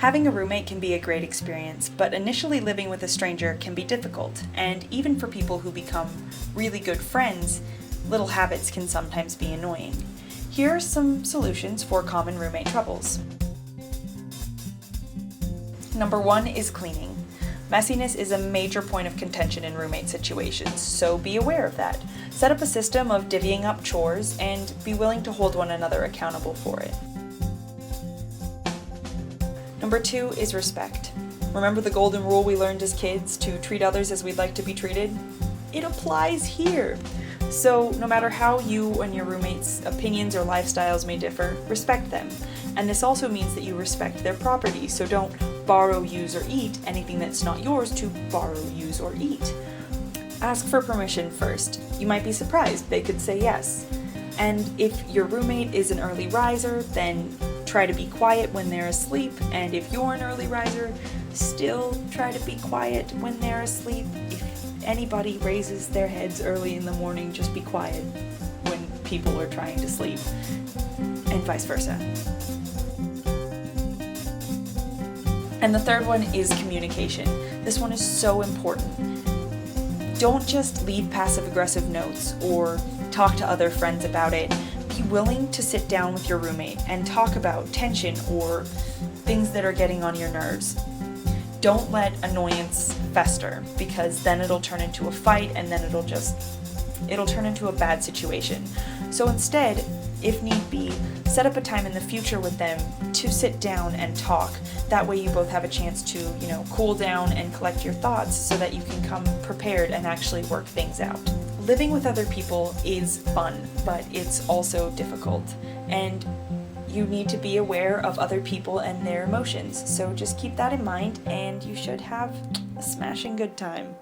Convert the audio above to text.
Having a roommate can be a great experience, but initially living with a stranger can be difficult, and even for people who become really good friends, little habits can sometimes be annoying. Here are some solutions for common roommate troubles. Number 1 is cleaning. Messiness is a major point of contention in roommate situations, so be aware of that. Set up a system of divvying up chores and be willing to hold one another accountable for it. Number 2 is respect. Remember the golden rule we learned as kids to treat others as we'd like to be treated? It applies here. So no matter how you and your roommates' opinions or lifestyles may differ, respect them. And this also means that you respect their property, so don't borrow, use, or eat anything that's not yours to borrow, use, or eat. Ask for permission first. You might be surprised, they could say yes. And if your roommate is an early riser, then try to be quiet when they're asleep, and if you're an early riser, still try to be quiet when they're asleep. If anybody raises their heads early in the morning, just be quiet when people are trying to sleep, and vice versa. And the third one is communication. This one is so important. Don't just leave passive-aggressive notes or talk to other friends about it. Be willing to sit down with your roommate and talk about tension or things that are getting on your nerves. Don't let annoyance fester, because then it'll turn into a fight and then it'll turn into a bad situation. So instead, if need be, set up a time in the future with them to sit down and talk. That way you both have a chance to, cool down and collect your thoughts so that you can come prepared and actually work things out. Living with other people is fun, but it's also difficult. And you need to be aware of other people and their emotions. So just keep that in mind and you should have a smashing good time.